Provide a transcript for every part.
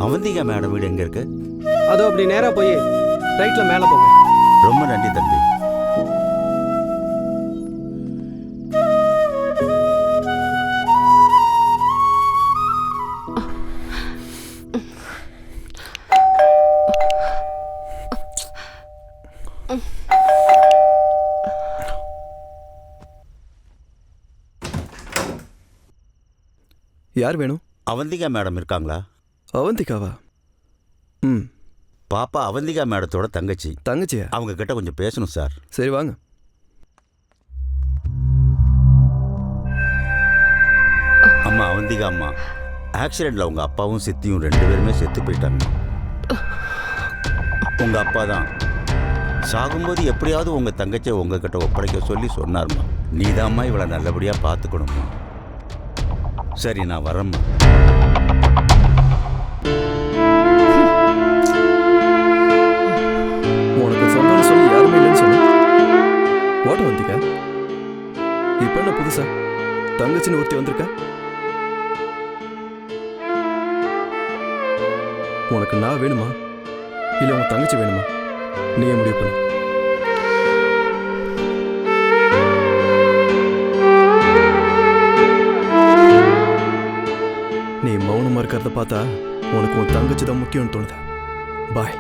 Avantika madam வீடு எங்க இருக்கு? அதோ அப்படி நேரா போய் ரைட்ல மேல போங்க. ரொம்ப நன்றி தம்பி. யார் வேணும்? அவந்திகா மேடம் இருக்காங்களா? அவந்திகாவா? ம். பாப்பா அவந்திகா மேடத்தோட தங்கச்சி. தங்கச்சியா? அவங்க கிட்ட கொஞ்சம் பேசணும் சார். சரி வாங்க. அம்மா அவந்திகா அம்மா, ஆக்சிடென்ட்ல உங்க அப்பாவும் சித்தியும் 2 பேருமே செத்து போயிட்டாங்க. உங்க அப்பா தான் சாகும்போது எப்படியாவது உங்க தங்கச்சியை உங்ககிட்ட ஒப்படைக்க சொல்லி சொன்னார்மா. நீதாம்மா இவளை நல்லபடியா பார்த்துக்கணும்மா. சரி நான் வரேம்மா. உனக்கு சொந்தம்னு சொல்லி யாருமே இல்லைன்னு சொன்ன. ஓட்ட வந்திக்கா? இப்போ என்ன புதுசா தங்கச்சின்னு ஒருத்தி வந்திருக்கா? உனக்கு நான் வேணுமா இல்லை உன் தங்கச்சி வேணுமா? நீயே முடிவு பண்ணு. நீ மௌனமா இருக்கிறத பார்த்தா உனக்கு உன் தங்கச்சி தான் முக்கியம்னு தோணுதா? பாய்.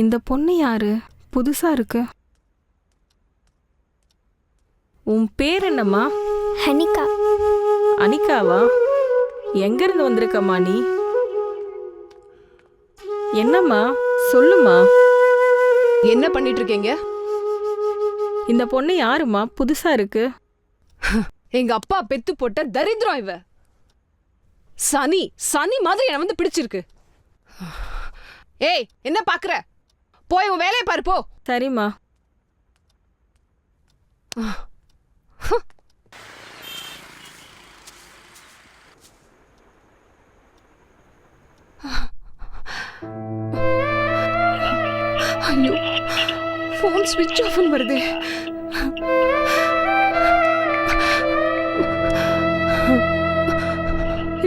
இந்த பொண்ணு யாரு? புதுசா இருக்கு. உன் பேர் என்னம்மா? அனிகா. அனிகாவா? எங்க இருந்து வந்திருக்கம்மா நீ? என்னம்மா சொல்லுமா. என்ன பண்ணிட்டு இருக்கீங்க? இந்த பொண்ணு யாருமா? புதுசா இருக்கு. எங்க அப்பா பெத்து போட்ட தரித்திரம் இவ. சனி சனி மாதிரி என்ன வந்து பிடிச்சிருக்கு. ஏய் என்ன பாக்குற? போய் உன் வேலையை பாரு போ. சரிம்மா. ஐயோ போன் ஸ்விட்ச் ஆஃப் வருது.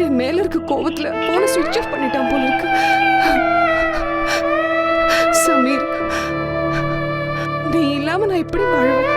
என் மேல இருக்க கோவத்துல போனை ஸ்விட்ச் ஆஃப் பண்ணிட்டான் போல இருக்கு. சமீர், நீ இல்லாம நான் எப்படி வாழுவேன்?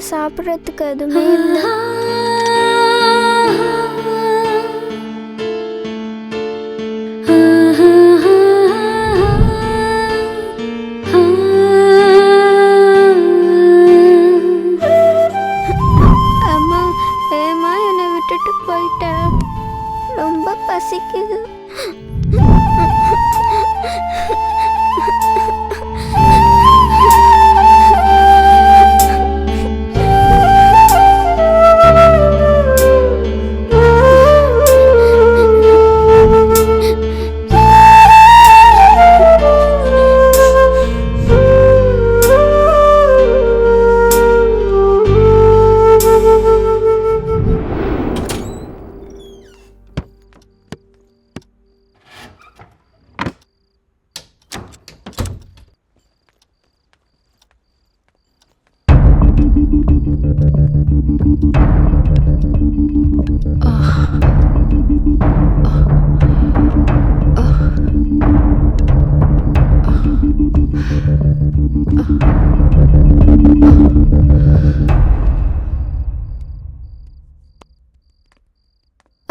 சாப்பிட்றதுக்கு எதுவுமே இல்லை. அம்மா ஏமா என்னை விட்டுட்டு போயிட்டேன். ரொம்ப பசிக்குது.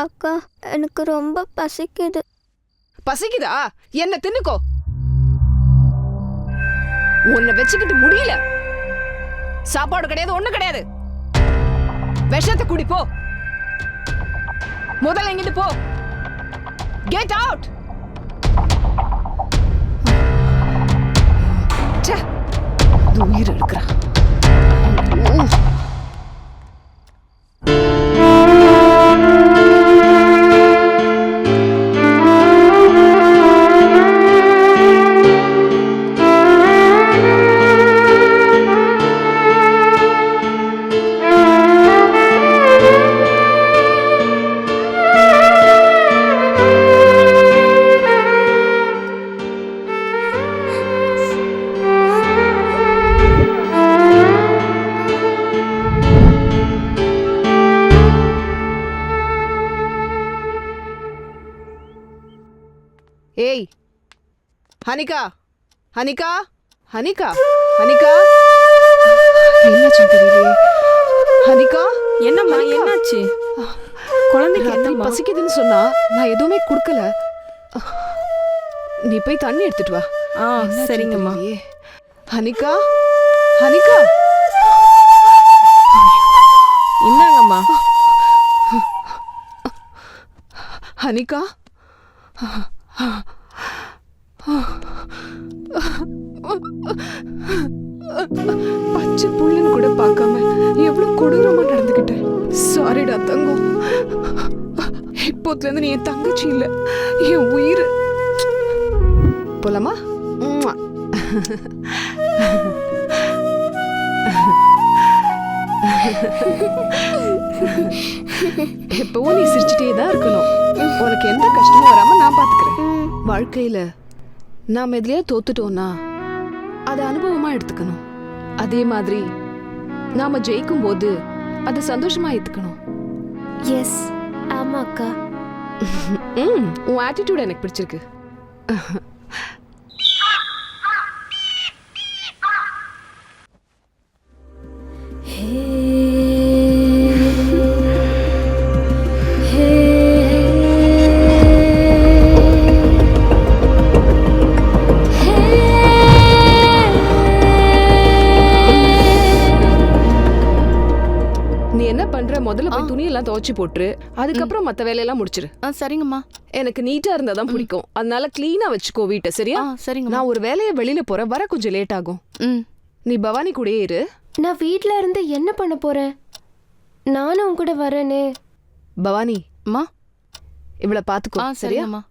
அக்கா எனக்கு ரொம்ப பசிக்குது. பசிக்குதா? என்ன தின்னுக்கோ. உன்னை வச்சுக்கிட்டு முடியல. சாப்பாடு கிடையாது, ஒண்ணு கிடையாது. விஷத்தை குடி போ. முதல்ல இங்கிட்டு போ. Get out. உயிர் எடுக்கிறா. ஏய் ஹனிகா, ஹனிகா, ஹனிகா, ஹனிகா, என்னாச்சுன்னு தெரியலையே. ஹனிகா, என்னம்மா என்னாச்சு? குழந்தைக்கு ராத்திரி என்னம்மா? பசிக்குதுன்னு சொன்னா நான் எதுவுமே கொடுக்கல. நீ போய் தண்ணி எடுத்துட்டு வா. என்னாச்சுன்னு சரிங்கம்மா. தெரியலையே. ஹனிகா, ஹனிகா, இந்தாங்கம்மா. ஹனிகா, பச்சை புள்ளுன்னு கூட பார்க்காம எவ்வளவு கொடூரமா நடந்துக்கிட்டேன். சாரிடா தங்கம். இப்போத்துல இருந்து நீ என் தங்கச்சி இல்ல, என் உயிர். போலாமா? எப்பவும் நீ சிரிச்சுட்டே தான் இருக்கணும். உனக்கு எந்த கஷ்டமும் வராம நான் பாத்துக்கிறேன். வாழ்க்கையில நாம எதுலயா தோத்துட்டோம்னா அதை அனுபவமா எடுத்துக்கணும். அதே மாதிரி நாம ஜெயிக்கும் போது அதை சந்தோஷமா ஏத்துக்கணும். எஸ், ஆமா அக்கா. உன் ஆட்டிடியூட் எனக்கு பிடிச்சிருக்கு. முதல்ல போய் துணியெல்லாம் துவைச்சு போட்டுரு. அதுக்கப்புறம் மத்த வேலையெல்லாம் முடிச்சிரு. சரிங்கம்மா. எனக்கு நீட்டா இருந்தாதான் பிடிக்கும். அதனால கிளீனா வச்சுக்கோ வீட்டை. சரியா? சரிங்க. நான் ஒரு வேலையை வெளியில போறேன், வர கொஞ்சம் லேட் ஆகும். நீ பவானி கூடயே இரு. நான் வீட்ல இருந்து என்ன பண்ண போறேன்? நானும் உன் கூட வரேனே. பவானி அம்மா இவளை பாத்துக்கோ. சரியா? சரிங்கம்மா.